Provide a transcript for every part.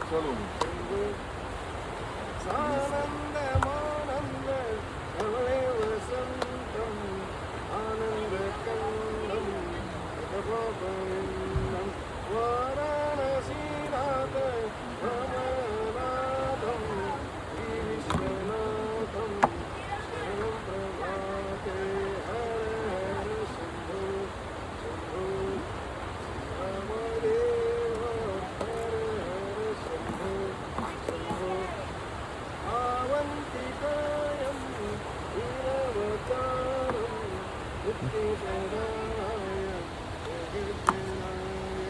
चलो सानन्दमानन्द कमले वसन्तम् आनन्दकन्दं जगोपविन्दं वाराणसीनाथ रमनाथं श्रीविश्वनाथं शरणं प्रभाते हर हर शम्भो शम्भो रामदेव हर हर शम्भो शम्भो आवन्तिकायं वीरवतारं मुक्तिप्रदाय जगज्जनाय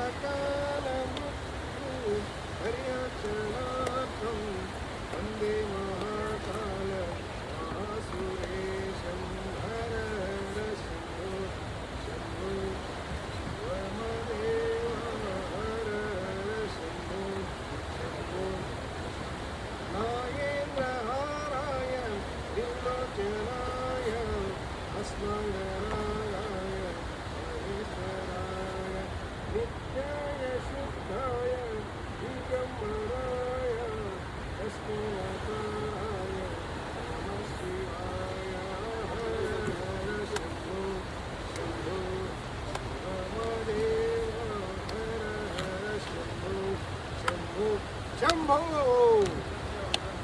अकालमृत्यु पर्यचनार्थं वन्दे महाकाल महासुरेशं हर हर शम्भो शम्भो शिवमदेव हर हर शम्भो शम्भो नागेन्द्रहाराय त्रिलोचनाय अस्मङ्गलाय महेश्वराय नित्याय शुद्धाय दिगम्बराय लक्ष्मीनाथाय नमः शिवाय हर हर शम्भो शम्भो शिवमदेव हर हर शम्भो शम्भो शम्भो